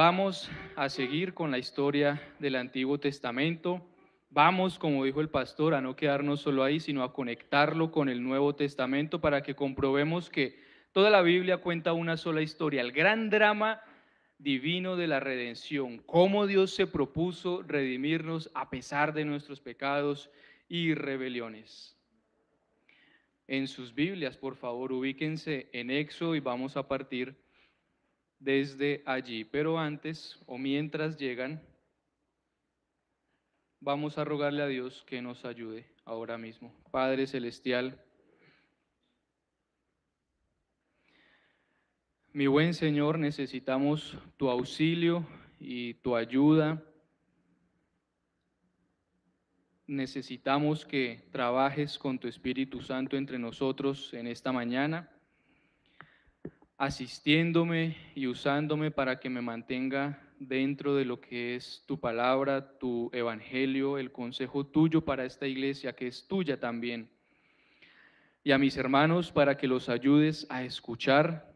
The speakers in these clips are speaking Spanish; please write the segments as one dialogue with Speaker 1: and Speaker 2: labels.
Speaker 1: Vamos a seguir con la historia del Antiguo Testamento. Vamos, como dijo el pastor, a no quedarnos solo ahí, sino a conectarlo con el Nuevo Testamento para que comprobemos que toda la Biblia cuenta una sola historia, el gran drama divino de la redención, cómo Dios se propuso redimirnos a pesar de nuestros pecados y rebeliones. En sus Biblias, por favor, ubíquense en Éxodo y vamos a partir desde allí. Pero antes o mientras llegan, vamos a rogarle a Dios que nos ayude ahora mismo. Padre Celestial, mi buen Señor, necesitamos tu auxilio y tu ayuda. Necesitamos que trabajes con tu Espíritu Santo entre nosotros en esta mañana, asistiéndome y usándome para que me mantenga dentro de lo que es tu palabra, tu evangelio, el consejo tuyo para esta iglesia que es tuya también. Y a mis hermanos para que los ayudes a escuchar,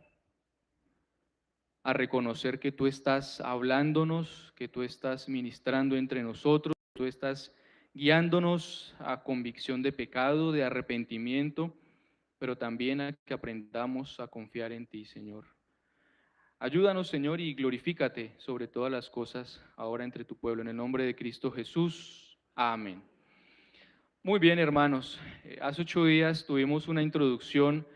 Speaker 1: a reconocer que tú estás hablándonos, que tú estás ministrando entre nosotros, que tú estás guiándonos a convicción de pecado, de arrepentimiento, pero también a que aprendamos a confiar en ti, Señor. Ayúdanos, Señor, y glorifícate sobre todas las cosas ahora entre tu pueblo. En el nombre de Cristo Jesús. Amén. Muy bien, hermanos. Hace 8 días tuvimos una introducción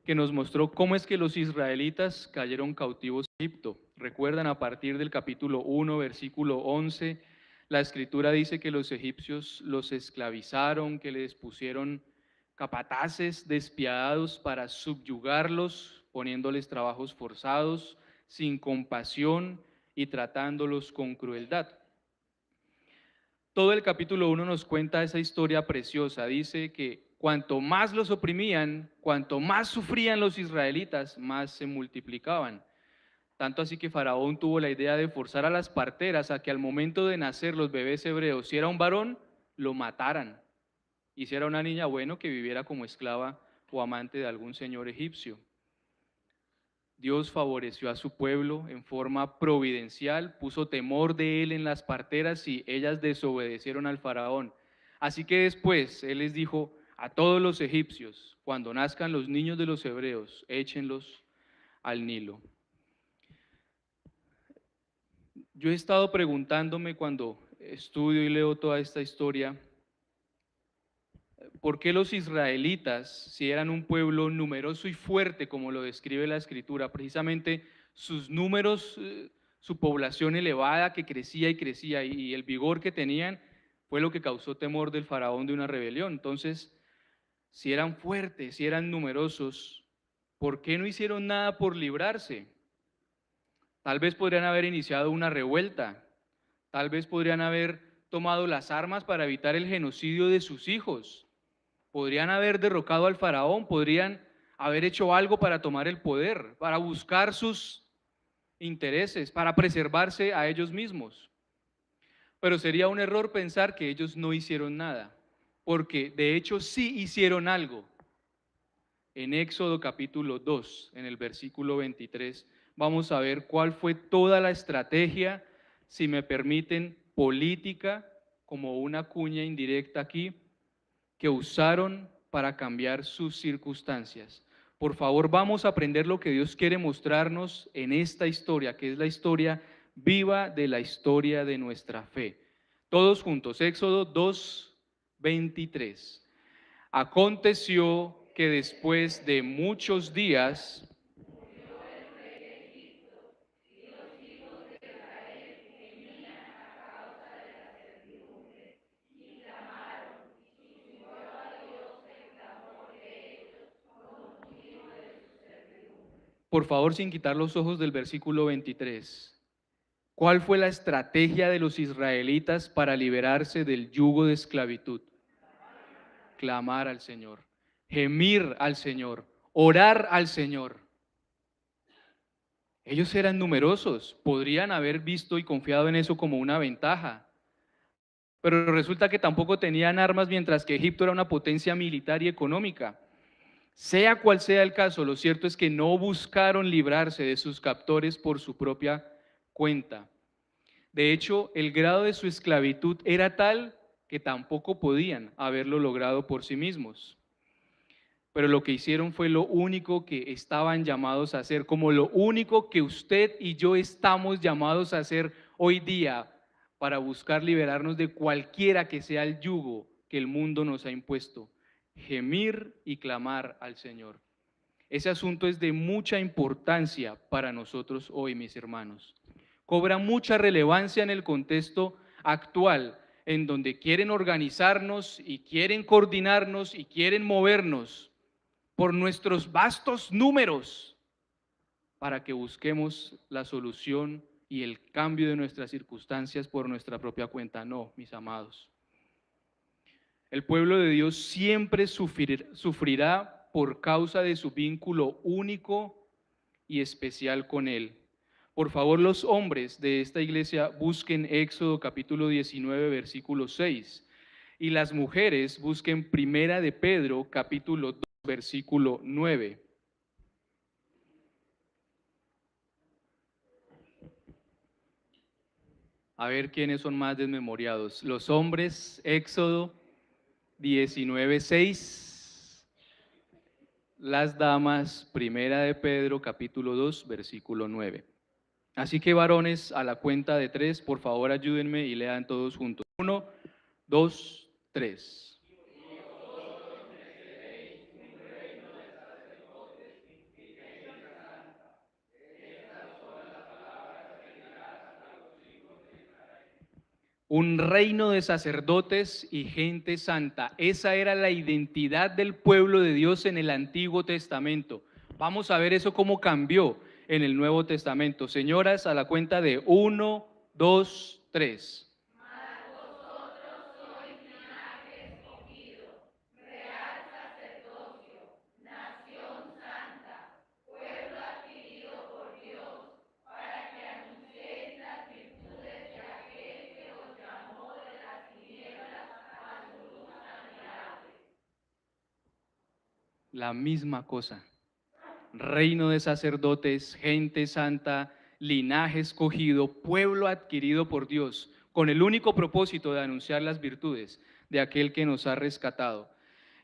Speaker 1: que nos mostró cómo es que los israelitas cayeron cautivos en Egipto. Recuerdan, a partir del capítulo 1, versículo 11, la escritura dice que los egipcios los esclavizaron, que les pusieron capataces despiadados para subyugarlos, poniéndoles trabajos forzados, sin compasión y tratándolos con crueldad. Todo el capítulo 1 nos cuenta esa historia preciosa. Dice que cuanto más los oprimían, cuanto más sufrían los israelitas, más se multiplicaban. Tanto así que Faraón tuvo la idea de forzar a las parteras a que al momento de nacer los bebés hebreos, si era un varón, lo mataran. Y si era una niña, bueno, que viviera como esclava o amante de algún señor egipcio. Dios favoreció a su pueblo en forma providencial, puso temor de él en las parteras y ellas desobedecieron al faraón. Así que después él les dijo a todos los egipcios: cuando nazcan los niños de los hebreos, échenlos al Nilo. Yo he estado preguntándome cuando estudio y leo toda esta historia, ¿por qué los israelitas, si eran un pueblo numeroso y fuerte, como lo describe la Escritura, precisamente sus números, su población elevada que crecía y crecía y el vigor que tenían, fue lo que causó temor del faraón de una rebelión? Entonces, si eran fuertes, si eran numerosos, ¿por qué no hicieron nada por librarse? Tal vez podrían haber iniciado una revuelta, tal vez podrían haber tomado las armas para evitar el genocidio de sus hijos. Podrían haber derrocado al faraón, podrían haber hecho algo para tomar el poder, para buscar sus intereses, para preservarse a ellos mismos. Pero sería un error pensar que ellos no hicieron nada, porque de hecho sí hicieron algo. En Éxodo capítulo 2, en el versículo 23, vamos a ver cuál fue toda la estrategia, si me permiten, política, como una cuña indirecta aquí, que usaron para cambiar sus circunstancias. Por favor, vamos a aprender lo que Dios quiere mostrarnos en esta historia, que es la historia viva de la historia de nuestra fe. Todos juntos, Éxodo 2:23. Aconteció que después de muchos días, por favor, sin quitar los ojos del versículo 23, ¿cuál fue la estrategia de los israelitas para liberarse del yugo de esclavitud? Clamar al Señor, gemir al Señor, orar al Señor. Ellos eran numerosos, podrían haber visto y confiado en eso como una ventaja, pero resulta que tampoco tenían armas, mientras que Egipto era una potencia militar y económica. Sea cual sea el caso, lo cierto es que no buscaron librarse de sus captores por su propia cuenta. De hecho, el grado de su esclavitud era tal que tampoco podían haberlo logrado por sí mismos. Pero lo que hicieron fue lo único que estaban llamados a hacer, como lo único que usted y yo estamos llamados a hacer hoy día para buscar liberarnos de cualquiera que sea el yugo que el mundo nos ha impuesto: gemir y clamar al Señor. Ese asunto es de mucha importancia para nosotros hoy, mis hermanos. Cobra mucha relevancia en el contexto actual, en donde quieren organizarnos y quieren coordinarnos y quieren movernos por nuestros vastos números para que busquemos la solución y el cambio de nuestras circunstancias por nuestra propia cuenta. No, mis amados. El pueblo de Dios siempre sufrirá por causa de su vínculo único y especial con Él. Por favor, los hombres de esta iglesia busquen Éxodo capítulo 19, versículo 6. Y las mujeres busquen Primera de Pedro capítulo 2, versículo 9. A ver quiénes son más desmemoriados. Los hombres, Éxodo 19, 6. Las damas, Primera de Pedro, capítulo 2, versículo 9. Así que varones, a la cuenta de 3, por favor ayúdenme y lean todos juntos. 1, 2, 3. Un reino de sacerdotes y gente santa. Esa era la identidad del pueblo de Dios en el Antiguo Testamento. Vamos a ver eso cómo cambió en el Nuevo Testamento. Señoras, a la cuenta de 1, 2, 3. La misma cosa. Reino de sacerdotes, gente santa, linaje escogido, pueblo adquirido por Dios, con el único propósito de anunciar las virtudes de aquel que nos ha rescatado.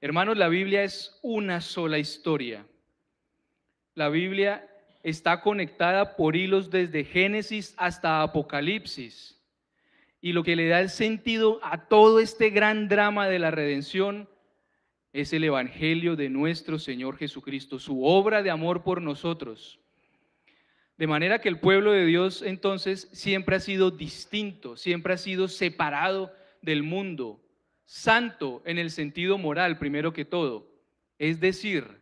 Speaker 1: Hermanos, la Biblia es una sola historia. La Biblia está conectada por hilos desde Génesis hasta Apocalipsis. Y lo que le da el sentido a todo este gran drama de la redención es el Evangelio de nuestro Señor Jesucristo, su obra de amor por nosotros. De manera que el pueblo de Dios entonces siempre ha sido distinto, siempre ha sido separado del mundo, santo en el sentido moral primero que todo, es decir,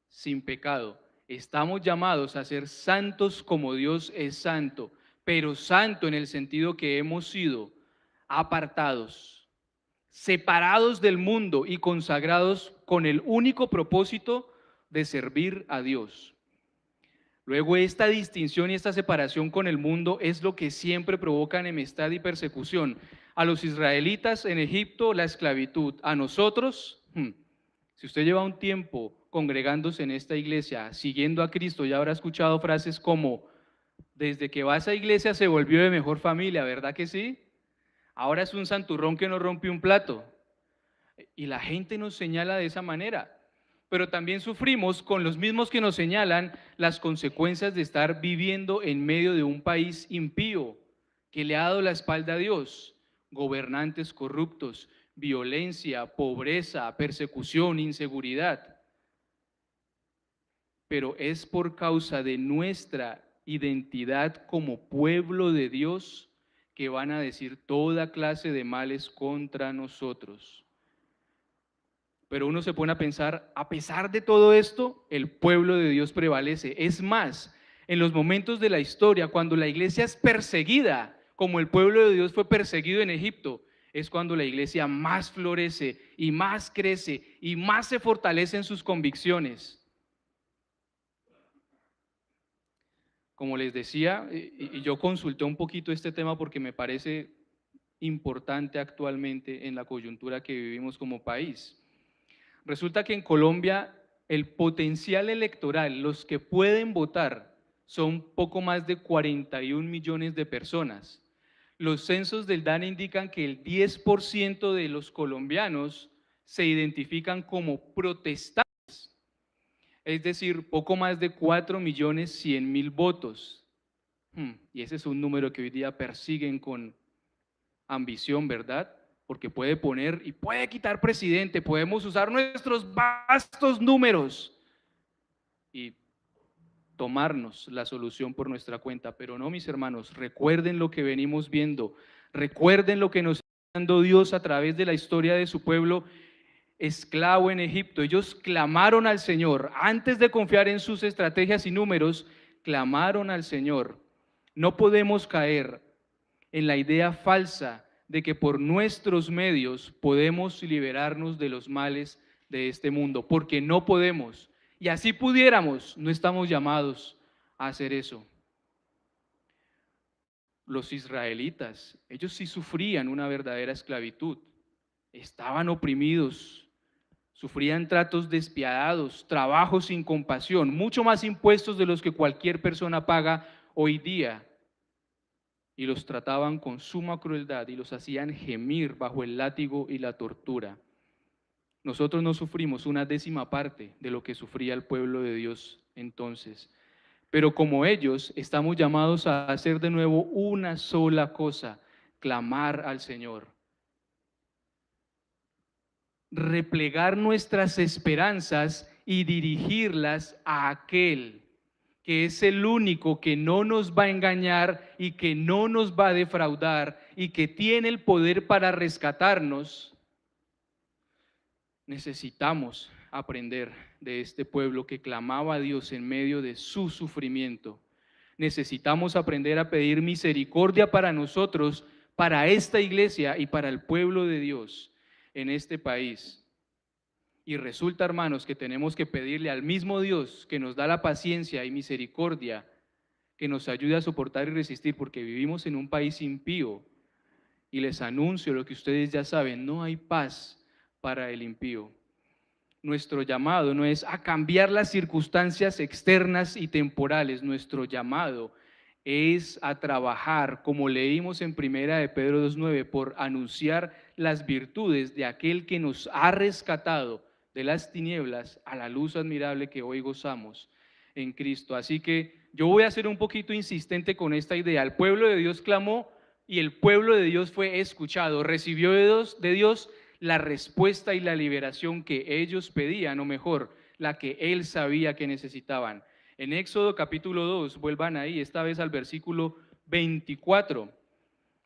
Speaker 1: sin pecado. Estamos llamados a ser santos como Dios es santo, pero santo en el sentido que hemos sido apartados, separados del mundo y consagrados con el único propósito de servir a Dios. Luego, esta distinción y esta separación con el mundo es lo que siempre provoca enemistad y persecución. A los israelitas en Egipto, la esclavitud. A nosotros, si usted lleva un tiempo congregándose en esta iglesia, siguiendo a Cristo, ya habrá escuchado frases como: desde que va a esa iglesia se volvió de mejor familia, ¿verdad que sí? Ahora es un santurrón que no rompe un plato. Y la gente nos señala de esa manera. Pero también sufrimos con los mismos que nos señalan las consecuencias de estar viviendo en medio de un país impío que le ha dado la espalda a Dios. Gobernantes corruptos, violencia, pobreza, persecución, inseguridad. Pero es por causa de nuestra identidad como pueblo de Dios que van a decir toda clase de males contra nosotros. Pero uno se pone a pensar, a pesar de todo esto, el pueblo de Dios prevalece. Es más, en los momentos de la historia, cuando la iglesia es perseguida, como el pueblo de Dios fue perseguido en Egipto, es cuando la iglesia más florece y más crece y más se fortalece en sus convicciones. Como les decía, y yo consulté un poquito este tema porque me parece importante actualmente en la coyuntura que vivimos como país. Resulta que en Colombia el potencial electoral, los que pueden votar, son poco más de 41 millones de personas. Los censos del DANE indican que el 10% de los colombianos se identifican como protestantes, es decir, poco más de 4.100.000 votos. Y ese es un número que hoy día persiguen con ambición, ¿verdad? Porque puede poner y puede quitar presidente, podemos usar nuestros vastos números y tomarnos la solución por nuestra cuenta, pero no, mis hermanos, recuerden lo que venimos viendo, recuerden lo que nos está dando Dios a través de la historia de su pueblo esclavo en Egipto. Ellos clamaron al Señor, antes de confiar en sus estrategias y números, clamaron al Señor. No podemos caer en la idea falsa de que por nuestros medios podemos liberarnos de los males de este mundo, porque no podemos. Y así pudiéramos, no estamos llamados a hacer eso. Los israelitas, ellos sí sufrían una verdadera esclavitud, estaban oprimidos, sufrían tratos despiadados, trabajos sin compasión, mucho más impuestos de los que cualquier persona paga hoy día, y los trataban con suma crueldad y los hacían gemir bajo el látigo y la tortura. Nosotros no sufrimos una décima parte de lo que sufría el pueblo de Dios entonces. Pero como ellos, estamos llamados a hacer de nuevo una sola cosa: clamar al Señor. Replegar nuestras esperanzas y dirigirlas a aquel que es el único que no nos va a engañar y que no nos va a defraudar y que tiene el poder para rescatarnos. Necesitamos aprender de este pueblo que clamaba a Dios en medio de su sufrimiento. Necesitamos aprender a pedir misericordia para nosotros, para esta iglesia y para el pueblo de Dios en este país. Y resulta, hermanos, que tenemos que pedirle al mismo Dios que nos da la paciencia y misericordia, que nos ayude a soportar y resistir, porque vivimos en un país impío. Y les anuncio lo que ustedes ya saben: no hay paz para el impío. Nuestro llamado no es a cambiar las circunstancias externas y temporales, nuestro llamado es a trabajar, como leímos en Primera de Pedro 2:9, por anunciar las virtudes de aquel que nos ha rescatado de las tinieblas a la luz admirable que hoy gozamos en Cristo. Así que yo voy a ser un poquito insistente con esta idea. El pueblo de Dios clamó y el pueblo de Dios fue escuchado, recibió de Dios la respuesta y la liberación que ellos pedían, o mejor, la que Él sabía que necesitaban. En Éxodo capítulo 2, vuelvan ahí, esta vez al versículo 24,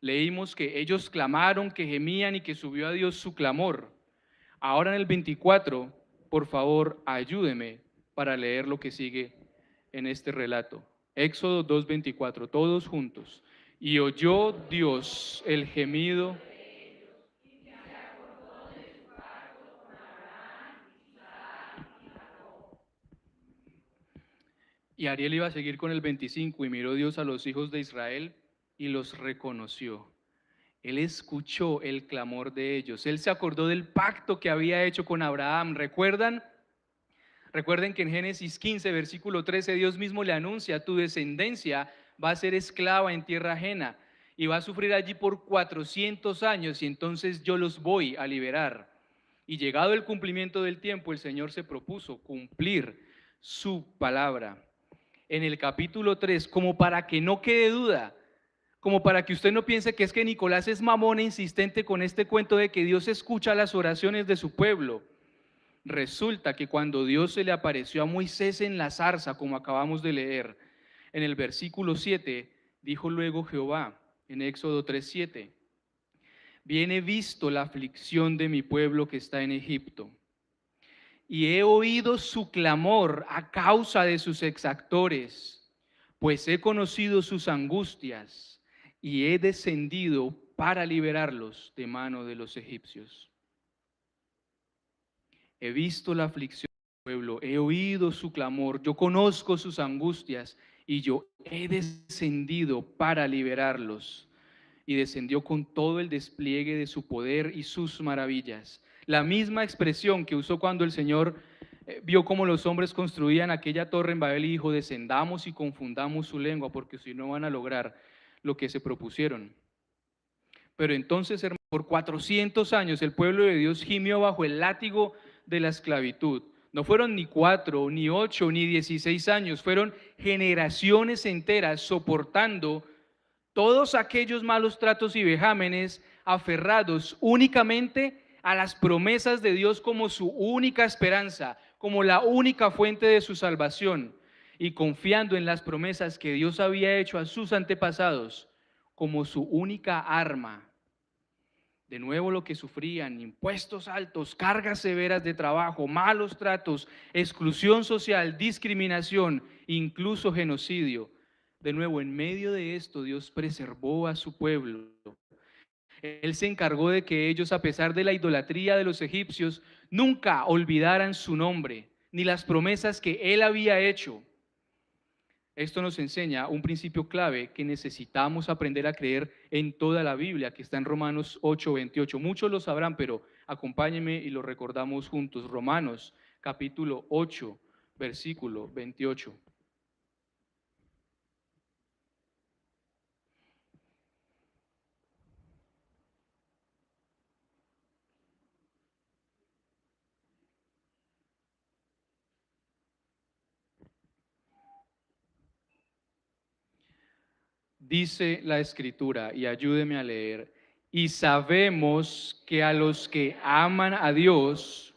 Speaker 1: leímos que ellos clamaron, que gemían y que subió a Dios su clamor. Ahora en el 24, por favor, ayúdeme para leer lo que sigue en este relato. Éxodo 2:24, todos juntos. Y oyó Dios el gemido. Y Ariel iba a seguir con el 25, y miró Dios a los hijos de Israel y los reconoció. Él escuchó el clamor de ellos. Él se acordó del pacto que había hecho con Abraham. ¿Recuerdan? Recuerden que en Génesis 15, versículo 13, Dios mismo le anuncia: tu descendencia va a ser esclava en tierra ajena y va a sufrir allí por 400 años, y entonces yo los voy a liberar. Y llegado el cumplimiento del tiempo, el Señor se propuso cumplir su palabra. En el capítulo 3, como para que no quede duda, como para que usted no piense que es que Nicolás es mamón e insistente con este cuento de que Dios escucha las oraciones de su pueblo. Resulta que cuando Dios se le apareció a Moisés en la zarza, como acabamos de leer, en el versículo 7, dijo luego Jehová, en Éxodo 3:7, bien he visto la aflicción de mi pueblo que está en Egipto, y he oído su clamor a causa de sus exactores, pues he conocido sus angustias y he descendido para liberarlos de mano de los egipcios. He visto la aflicción del pueblo, he oído su clamor, yo conozco sus angustias y yo he descendido para liberarlos. Y descendió con todo el despliegue de su poder y sus maravillas. La misma expresión que usó cuando el Señor vio cómo los hombres construían aquella torre en Babel y dijo, descendamos y confundamos su lengua, porque si no van a lograr lo que se propusieron. Pero entonces, hermano, por 400 años el pueblo de Dios gimió bajo el látigo de la esclavitud. No fueron ni 4, ni 8, ni 16 años, fueron generaciones enteras soportando todos aquellos malos tratos y vejámenes, aferrados únicamente a las promesas de Dios como su única esperanza, como la única fuente de su salvación, y confiando en las promesas que Dios había hecho a sus antepasados como su única arma. De nuevo lo que sufrían: impuestos altos, cargas severas de trabajo, malos tratos, exclusión social, discriminación, incluso genocidio. De nuevo, en medio de esto, Dios preservó a su pueblo. Él se encargó de que ellos, a pesar de la idolatría de los egipcios, nunca olvidaran su nombre, ni las promesas que Él había hecho. Esto nos enseña un principio clave que necesitamos aprender a creer en toda la Biblia, que está en Romanos 8:28. Muchos lo sabrán, pero acompáñenme y lo recordamos juntos. Romanos capítulo 8, versículo 28. Dice la Escritura, y ayúdeme a leer, y sabemos que a los que aman a Dios,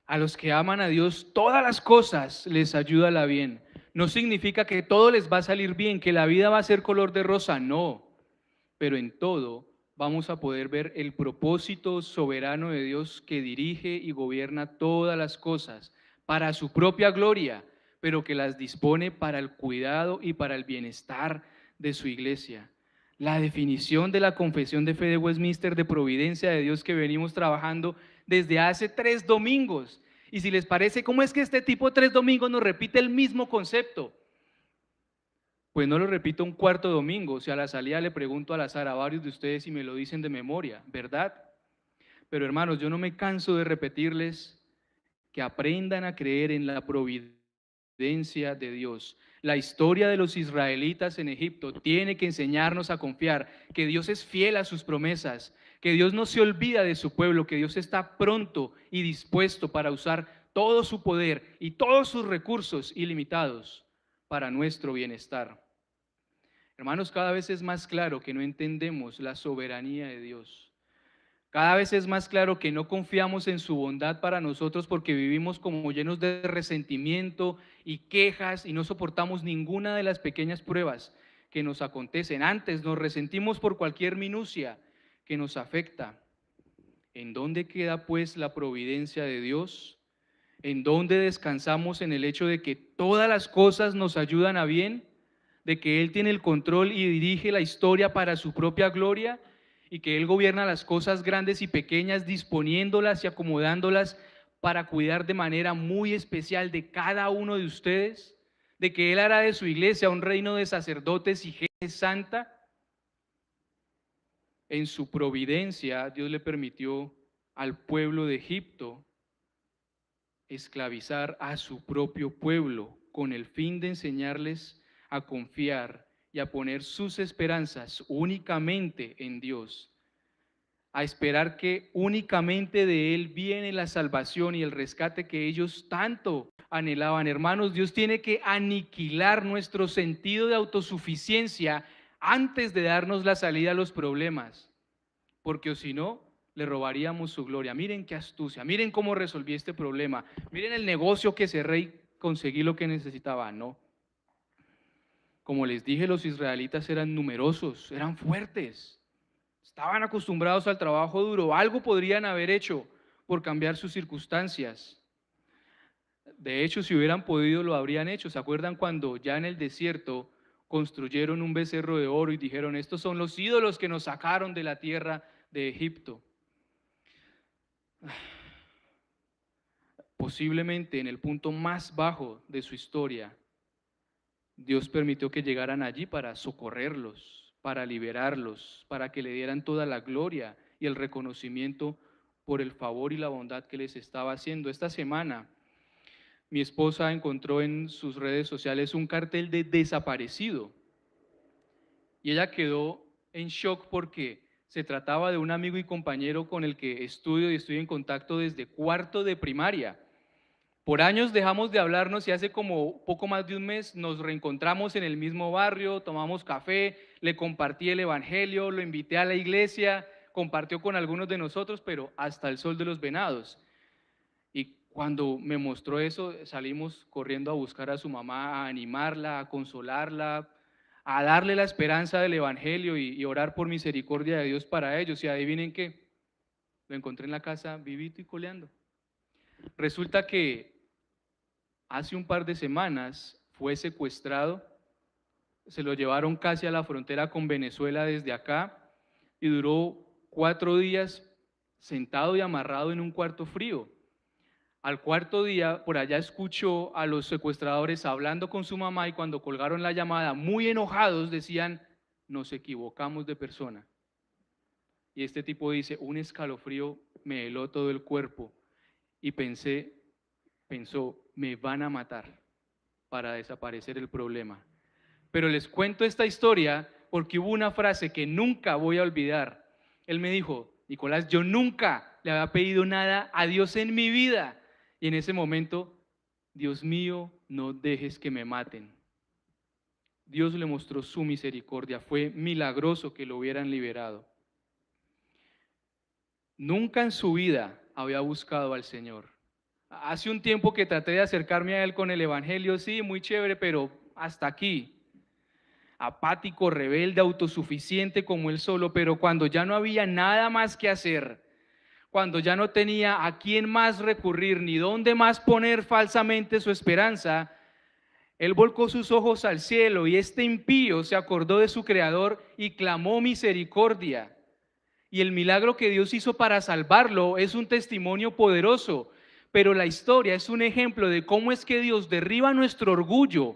Speaker 1: a los que aman a Dios, todas las cosas les ayudan a bien. No significa que todo les va a salir bien, que la vida va a ser color de rosa, no. Pero en todo vamos a poder ver el propósito soberano de Dios que dirige y gobierna todas las cosas para su propia gloria, pero que las dispone para el cuidado y para el bienestar de su iglesia. La definición de la confesión de fe de Westminster de providencia de Dios que venimos trabajando desde hace 3 domingos. Y si les parece, ¿cómo es que este tipo 3 domingos nos repite el mismo concepto? Pues no lo repito un cuarto domingo, si a la salida le pregunto al azar a varios de ustedes y me lo dicen de memoria, ¿verdad? Pero hermanos, yo no me canso de repetirles que aprendan a creer en la providencia de Dios. La historia de los israelitas en Egipto tiene que enseñarnos a confiar que Dios es fiel a sus promesas, que Dios no se olvida de su pueblo, que Dios está pronto y dispuesto para usar todo su poder y todos sus recursos ilimitados para nuestro bienestar. Hermanos, cada vez es más claro que no entendemos la soberanía de Dios. Cada vez es más claro que no confiamos en su bondad para nosotros porque vivimos como llenos de resentimiento y quejas y no soportamos ninguna de las pequeñas pruebas que nos acontecen. Antes nos resentimos por cualquier minucia que nos afecta. ¿En dónde queda pues la providencia de Dios? ¿En dónde descansamos en el hecho de que todas las cosas nos ayudan a bien? ¿De que Él tiene el control y dirige la historia para su propia gloria? ¿Y que Él gobierna las cosas grandes y pequeñas, disponiéndolas y acomodándolas para cuidar de manera muy especial de cada uno de ustedes? ¿De que Él hará de su iglesia un reino de sacerdotes y gente santa? En su providencia, Dios le permitió al pueblo de Egipto esclavizar a su propio pueblo con el fin de enseñarles a confiar y a poner sus esperanzas únicamente en Dios, a esperar que únicamente de Él viene la salvación y el rescate que ellos tanto anhelaban. Hermanos, Dios tiene que aniquilar nuestro sentido de autosuficiencia antes de darnos la salida a los problemas, porque o si no, le robaríamos su gloria. Miren qué astucia, miren cómo resolví este problema, miren el negocio que cerré y conseguí lo que necesitaba. No, como les dije, los israelitas eran numerosos, eran fuertes, estaban acostumbrados al trabajo duro, algo podrían haber hecho por cambiar sus circunstancias. De hecho, si hubieran podido, lo habrían hecho. ¿Se acuerdan cuando ya en el desierto construyeron un becerro de oro y dijeron, estos son los ídolos que nos sacaron de la tierra de Egipto? Posiblemente en el punto más bajo de su historia, Dios permitió que llegaran allí para socorrerlos, para liberarlos, para que le dieran toda la gloria y el reconocimiento por el favor y la bondad que les estaba haciendo. Esta semana, mi esposa encontró en sus redes sociales un cartel de desaparecido y ella quedó en shock porque se trataba de un amigo y compañero con el que estudio y estoy en contacto desde cuarto de primaria. Por años dejamos de hablarnos y hace como poco más de un mes nos reencontramos en el mismo barrio, tomamos café, le compartí el evangelio, lo invité a la iglesia, compartió con algunos de nosotros, pero hasta el sol de los venados. Y cuando me mostró eso, salimos corriendo a buscar a su mamá, a animarla, a consolarla, a darle la esperanza del evangelio y orar por misericordia de Dios para ellos. Y adivinen qué, lo encontré en la casa vivito y coleando. Resulta que hace un par de semanas fue secuestrado, se lo llevaron casi a la frontera con Venezuela desde acá y duró 4 días sentado y amarrado en un cuarto frío. Al cuarto día, por allá escuchó a los secuestradores hablando con su mamá y cuando colgaron la llamada, muy enojados, decían, nos equivocamos de persona. Y este tipo dice, un escalofrío me heló todo el cuerpo y pensó, me van a matar para desaparecer el problema. Pero les cuento esta historia porque hubo una frase que nunca voy a olvidar. Él me dijo, Nicolás, yo nunca le había pedido nada a Dios en mi vida. Y en ese momento, Dios mío, no dejes que me maten. Dios le mostró su misericordia, fue milagroso que lo hubieran liberado. Nunca en su vida había buscado al Señor. Hace un tiempo que traté de acercarme a Él con el Evangelio, sí, muy chévere, pero hasta aquí. Apático, rebelde, autosuficiente como Él solo, pero cuando ya no había nada más que hacer, cuando ya no tenía a quién más recurrir ni dónde más poner falsamente su esperanza, Él volcó sus ojos al cielo y este impío se acordó de su Creador y clamó misericordia. Y el milagro que Dios hizo para salvarlo es un testimonio poderoso, pero la historia es un ejemplo de cómo es que Dios derriba nuestro orgullo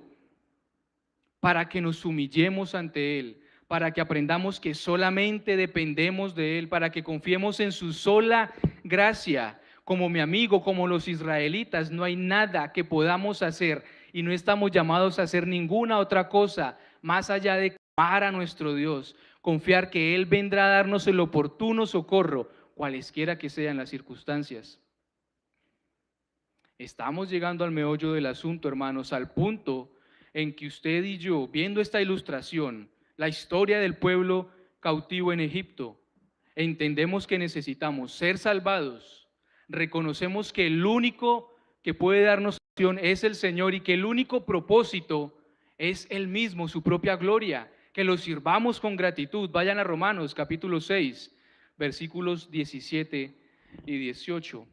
Speaker 1: para que nos humillemos ante Él, para que aprendamos que solamente dependemos de Él, para que confiemos en su sola gracia. Como mi amigo, como los israelitas, no hay nada que podamos hacer y no estamos llamados a hacer ninguna otra cosa más allá de clamar a nuestro Dios, confiar que Él vendrá a darnos el oportuno socorro, cualesquiera que sean las circunstancias. Estamos llegando al meollo del asunto, hermanos, al punto en que usted y yo, viendo esta ilustración, la historia del pueblo cautivo en Egipto, entendemos que necesitamos ser salvados, reconocemos que el único que puede darnos salvación es el Señor y que el único propósito es Él mismo, su propia gloria, que lo sirvamos con gratitud. Vayan a Romanos capítulo 6, versículos 17 y 18.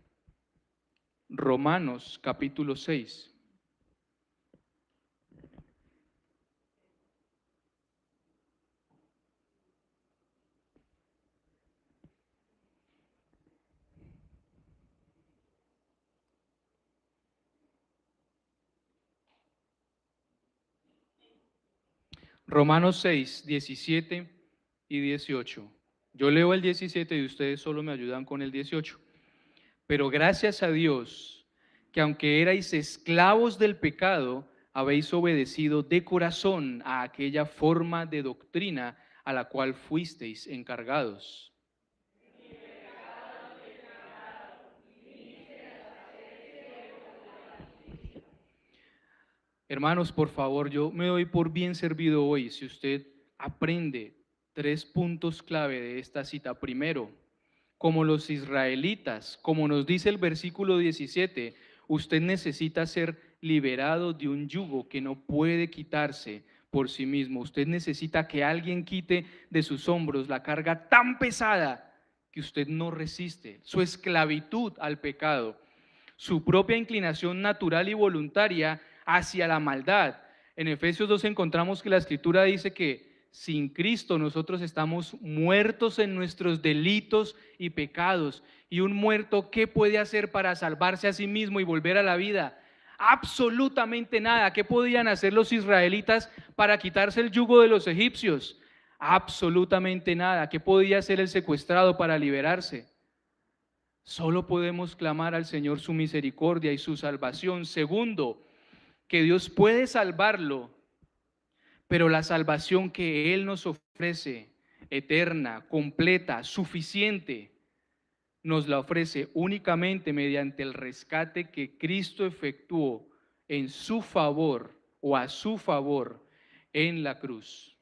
Speaker 1: Romanos capítulo 6. Romanos 6, 17 y 18. Yo leo el 17 y ustedes solo me ayudan con el 18. Pero gracias a Dios, que aunque erais esclavos del pecado, habéis obedecido de corazón a aquella forma de doctrina a la cual fuisteis encargados. Hermanos, por favor, yo me doy por bien servido hoy si usted aprende 3 puntos clave de esta cita. Primero, como los israelitas, como nos dice el versículo 17, usted necesita ser liberado de un yugo que no puede quitarse por sí mismo. Usted necesita que alguien quite de sus hombros la carga tan pesada que usted no resiste, su esclavitud al pecado, su propia inclinación natural y voluntaria hacia la maldad. En Efesios 2 encontramos que la Escritura dice que sin Cristo nosotros estamos muertos en nuestros delitos y pecados. Y un muerto, ¿qué puede hacer para salvarse a sí mismo y volver a la vida? Absolutamente nada. ¿Qué podían hacer los israelitas para quitarse el yugo de los egipcios? Absolutamente nada. ¿Qué podía hacer el secuestrado para liberarse? Solo podemos clamar al Señor su misericordia y su salvación. Segundo, que Dios puede salvarlo, pero la salvación que Él nos ofrece, eterna, completa, suficiente, nos la ofrece únicamente mediante el rescate que Cristo efectuó en su favor o a su favor en la cruz,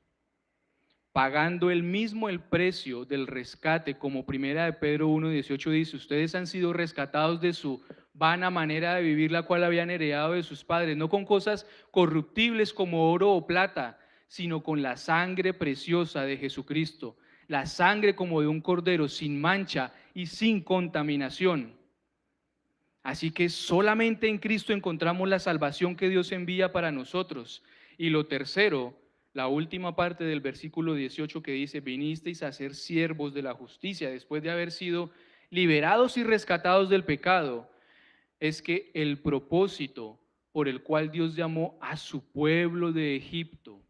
Speaker 1: pagando él mismo el precio del rescate, como primera de Pedro 1:18 dice, ustedes han sido rescatados de su vana manera de vivir, la cual habían heredado de sus padres, no con cosas corruptibles como oro o plata, sino con la sangre preciosa de Jesucristo, la sangre como de un cordero sin mancha y sin contaminación. Así que solamente en Cristo encontramos la salvación que Dios envía para nosotros. Y lo tercero, la última parte del versículo 18 que dice, vinisteis a ser siervos de la justicia, después de haber sido liberados y rescatados del pecado, es que el propósito por el cual Dios llamó a su pueblo de Egipto,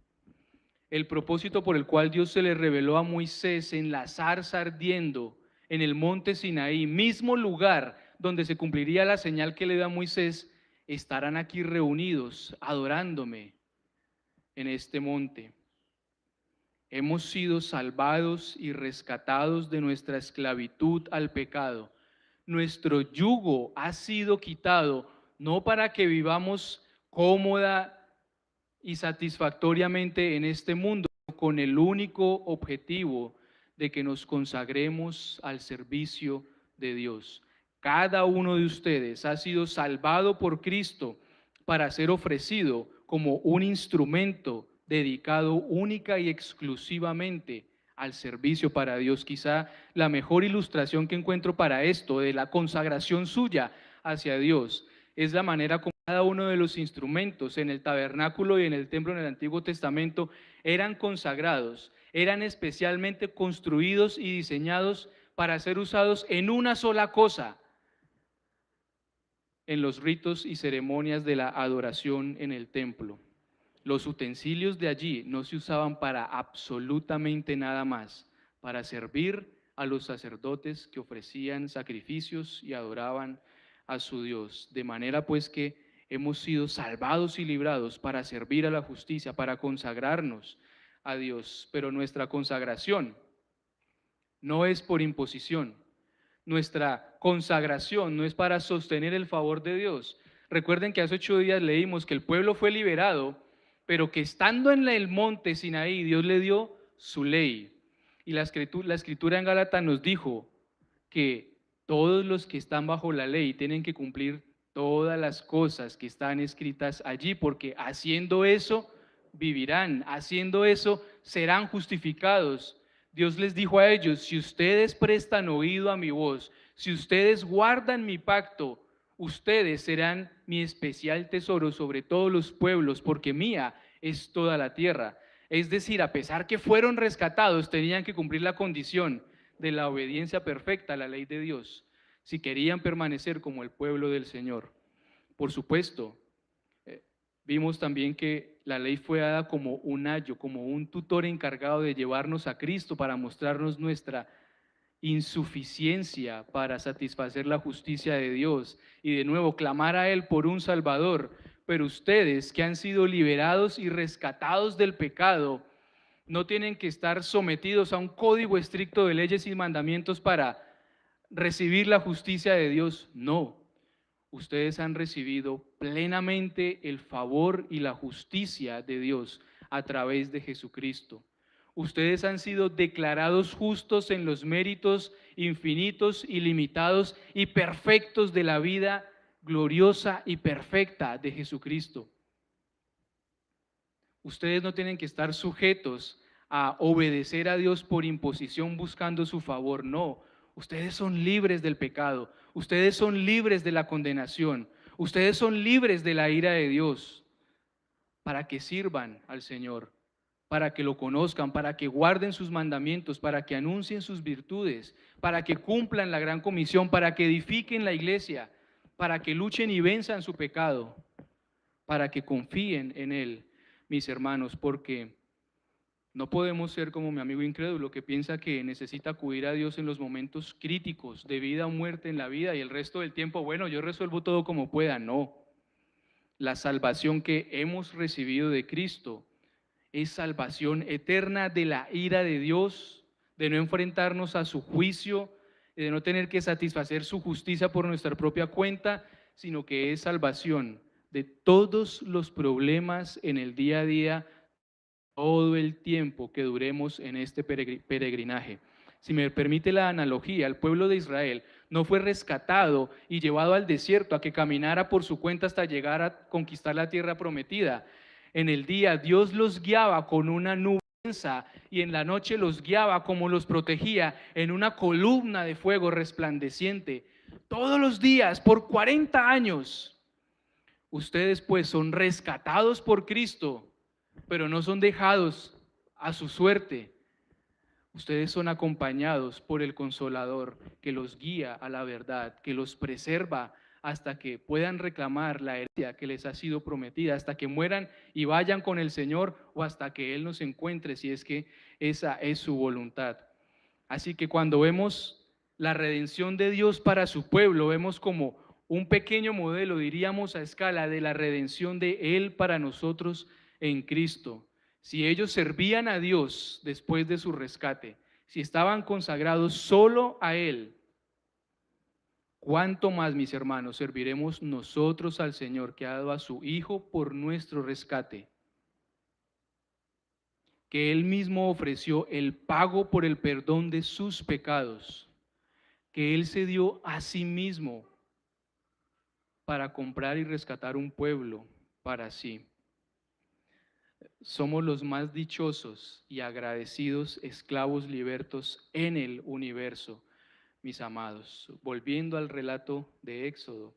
Speaker 1: el propósito por el cual Dios se le reveló a Moisés en la zarza ardiendo en el monte Sinaí, mismo lugar donde se cumpliría la señal que le da a Moisés, estarán aquí reunidos adorándome en este monte. Hemos sido salvados y rescatados de nuestra esclavitud al pecado. Nuestro yugo ha sido quitado, no para que vivamos cómoda y satisfactoriamente en este mundo, con el único objetivo de que nos consagremos al servicio de Dios. Cada uno de ustedes ha sido salvado por Cristo para ser ofrecido como un instrumento dedicado única y exclusivamente al servicio para Dios. Quizá la mejor ilustración que encuentro para esto, de la consagración suya hacia Dios, es la manera como cada uno de los instrumentos en el tabernáculo y en el templo en el Antiguo Testamento eran consagrados, eran especialmente construidos y diseñados para ser usados en una sola cosa, en los ritos y ceremonias de la adoración en el templo. Los utensilios de allí no se usaban para absolutamente nada más, para servir a los sacerdotes que ofrecían sacrificios y adoraban a su Dios. De manera pues que hemos sido salvados y librados para servir a la justicia, para consagrarnos a Dios. Pero nuestra consagración no es por imposición. Nuestra consagración no es para sostener el favor de Dios. Recuerden que hace 8 días leímos que el pueblo fue liberado, pero que estando en el monte Sinaí, Dios le dio su ley. Y la escritura en Gálatas nos dijo que todos los que están bajo la ley tienen que cumplir todas las cosas que están escritas allí, porque haciendo eso vivirán, haciendo eso serán justificados. Dios les dijo a ellos, si ustedes prestan oído a mi voz, si ustedes guardan mi pacto, ustedes serán mi especial tesoro sobre todos los pueblos, porque mía es toda la tierra. Es decir, a pesar que fueron rescatados, tenían que cumplir la condición de la obediencia perfecta a la ley de Dios, si querían permanecer como el pueblo del Señor. Por supuesto, vimos también que la ley fue dada como un ayo, como un tutor encargado de llevarnos a Cristo para mostrarnos nuestra insuficiencia para satisfacer la justicia de Dios y de nuevo clamar a Él por un Salvador. Pero ustedes que han sido liberados y rescatados del pecado, no tienen que estar sometidos a un código estricto de leyes y mandamientos para recibir la justicia de Dios. No, ustedes han recibido plenamente el favor y la justicia de Dios a través de Jesucristo. Ustedes han sido declarados justos en los méritos infinitos, ilimitados y perfectos de la vida gloriosa y perfecta de Jesucristo. Ustedes no tienen que estar sujetos a obedecer a Dios por imposición buscando su favor, no. Ustedes son libres del pecado, ustedes son libres de la condenación, ustedes son libres de la ira de Dios para que sirvan al Señor, para que lo conozcan, para que guarden sus mandamientos, para que anuncien sus virtudes, para que cumplan la gran comisión, para que edifiquen la iglesia, para que luchen y venzan su pecado. para que confíen en Él, mis hermanos, porque no podemos ser como mi amigo incrédulo que piensa que necesita acudir a Dios en los momentos críticos de vida o muerte en la vida y el resto del tiempo, bueno, yo resuelvo todo como pueda. No, la salvación que hemos recibido de Cristo es salvación eterna de la ira de Dios, de no enfrentarnos a su juicio, de no tener que satisfacer su justicia por nuestra propia cuenta, sino que es salvación de todos los problemas en el día a día, todo el tiempo que duremos en este peregrinaje. Si me permite la analogía, el pueblo de Israel no fue rescatado y llevado al desierto a que caminara por su cuenta hasta llegar a conquistar la tierra prometida. En el día Dios los guiaba con una nube densa y en la noche los guiaba como los protegía en una columna de fuego resplandeciente. Todos los días, por 40 años. Ustedes pues son rescatados por Cristo, pero no son dejados a su suerte. Ustedes son acompañados por el Consolador que los guía a la verdad, que los preserva hasta que puedan reclamar la herencia que les ha sido prometida, hasta que mueran y vayan con el Señor o hasta que Él nos encuentre, si es que esa es su voluntad. Así que cuando vemos la redención de Dios para su pueblo, vemos como un pequeño modelo, diríamos a escala, de la redención de Él para nosotros en Cristo. Si ellos servían a Dios después de su rescate, si estaban consagrados solo a Él, ¿cuánto más, mis hermanos, serviremos nosotros al Señor que ha dado a su Hijo por nuestro rescate? Que Él mismo ofreció el pago por el perdón de sus pecados, que Él se dio a sí mismo para comprar y rescatar un pueblo para sí. Somos los más dichosos y agradecidos esclavos libertos en el universo, mis amados. Volviendo al relato de Éxodo,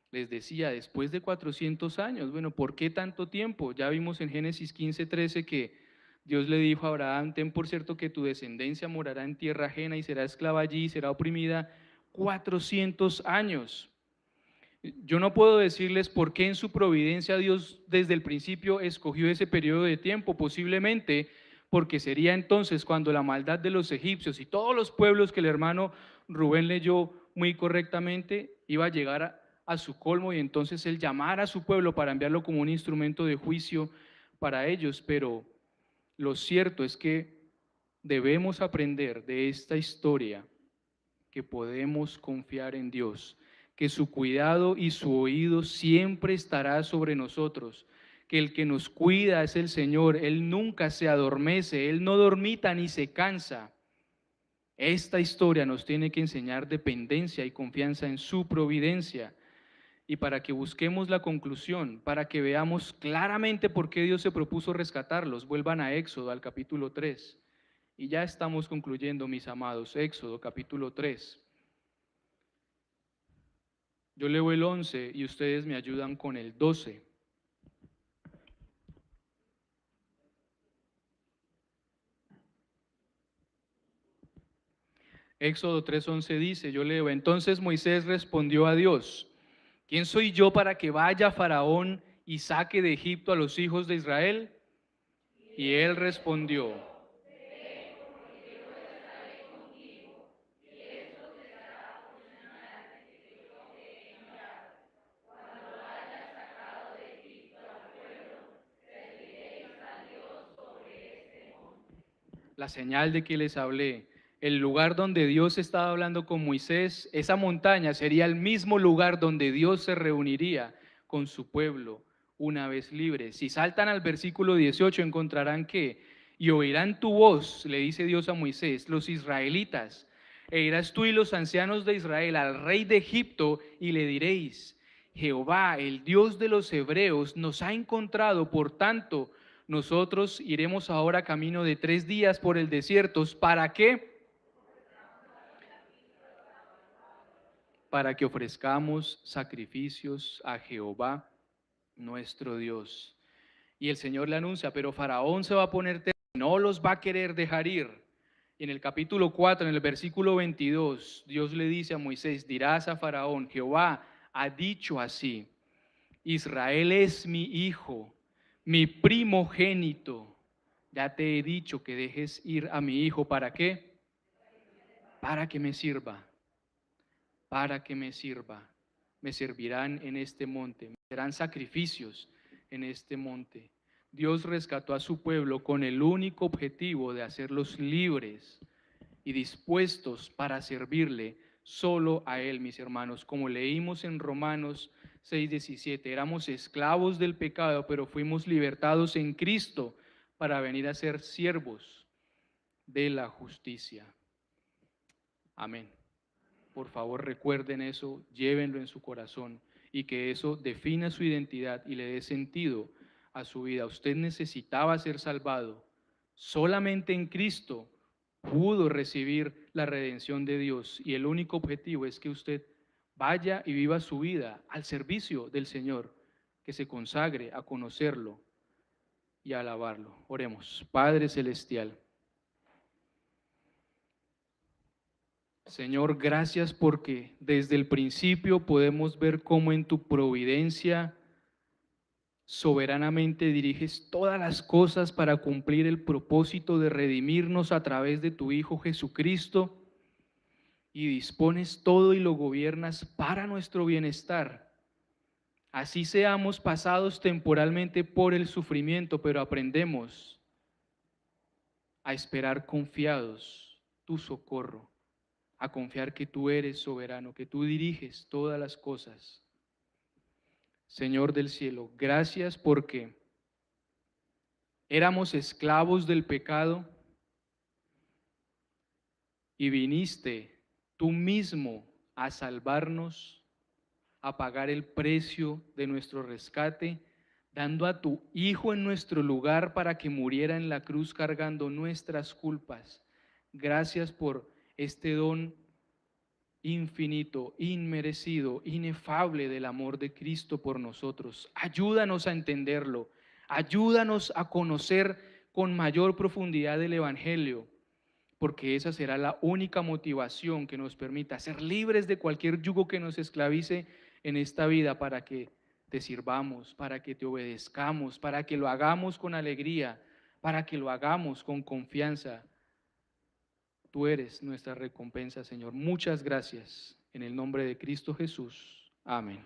Speaker 1: les decía, después de 400 años, bueno, ¿por qué tanto tiempo? Ya vimos en Génesis 15:13 que Dios le dijo a Abraham, ten por cierto que tu descendencia morará en tierra ajena y será esclava allí y será oprimida 400 años. Yo no puedo decirles por qué en su providencia Dios desde el principio escogió ese periodo de tiempo, posiblemente porque sería entonces cuando la maldad de los egipcios y todos los pueblos que el hermano Rubén leyó muy correctamente iba a llegar a su colmo y entonces él llamara a su pueblo para enviarlo como un instrumento de juicio para ellos, pero lo cierto es que debemos aprender de esta historia que podemos confiar en Dios, que su cuidado y su oído siempre estará sobre nosotros, que el que nos cuida es el Señor, Él nunca se adormece, Él no dormita ni se cansa. Esta historia nos tiene que enseñar dependencia y confianza en su providencia. Y para que busquemos la conclusión, para que veamos claramente por qué Dios se propuso rescatarlos, vuelvan a Éxodo, al capítulo 3. Y ya estamos concluyendo, mis amados. Éxodo, capítulo 3. Yo leo el 11 y ustedes me ayudan con el 12. Éxodo 3:11 dice, yo leo, entonces Moisés respondió a Dios, ¿quién soy yo para que vaya Faraón y saque de Egipto a los hijos de Israel? Y él respondió, la señal de que les hablé, el lugar donde Dios estaba hablando con Moisés, esa montaña sería el mismo lugar donde Dios se reuniría con su pueblo una vez libre. Si saltan al versículo 18 encontrarán que, y oirán tu voz, le dice Dios a Moisés, los israelitas, e irás tú y los ancianos de Israel al rey de Egipto y le diréis, Jehová, el Dios de los hebreos, nos ha encontrado, por tanto, nosotros iremos ahora camino de 3 días por el desierto. ¿Para qué? Para que ofrezcamos sacrificios a Jehová nuestro Dios. Y el Señor le anuncia, pero Faraón se va a poner terco, no los va a querer dejar ir. Y en el capítulo 4, en el versículo 22, Dios le dice a Moisés, dirás a Faraón, Jehová ha dicho así, Israel es mi hijo, mi primogénito. Ya te he dicho que dejes ir a mi hijo. ¿Para qué? Para que me sirva, para que me sirva. Me servirán en este monte, me serán sacrificios en este monte. Dios rescató a su pueblo con el único objetivo de hacerlos libres y dispuestos para servirle solo a Él, mis hermanos. Como leímos en Romanos 6:17, éramos esclavos del pecado, pero fuimos libertados en Cristo para venir a ser siervos de la justicia. Amén. Por favor, recuerden eso, llévenlo en su corazón y que eso defina su identidad y le dé sentido a su vida. Usted necesitaba ser salvado. Solamente en Cristo pudo recibir la redención de Dios y el único objetivo es que usted vaya y viva su vida al servicio del Señor, que se consagre a conocerlo y a alabarlo. Oremos. Padre Celestial, Señor, gracias porque desde el principio podemos ver cómo en tu providencia soberanamente diriges todas las cosas para cumplir el propósito de redimirnos a través de tu Hijo Jesucristo, y dispones todo y lo gobiernas para nuestro bienestar. Así seamos pasados temporalmente por el sufrimiento, pero aprendemos a esperar confiados tu socorro, a confiar que tú eres soberano, que tú diriges todas las cosas. Señor del cielo, gracias porque éramos esclavos del pecado y viniste tú mismo a salvarnos, a pagar el precio de nuestro rescate, dando a tu Hijo en nuestro lugar para que muriera en la cruz cargando nuestras culpas. Gracias por este don infinito, inmerecido, inefable del amor de Cristo por nosotros. Ayúdanos a entenderlo, ayúdanos a conocer con mayor profundidad el Evangelio, porque esa será la única motivación que nos permita ser libres de cualquier yugo que nos esclavice en esta vida, para que te sirvamos, para que te obedezcamos, para que lo hagamos con alegría, para que lo hagamos con confianza. Tú eres nuestra recompensa, Señor. Muchas gracias. En el nombre de Cristo Jesús. Amén.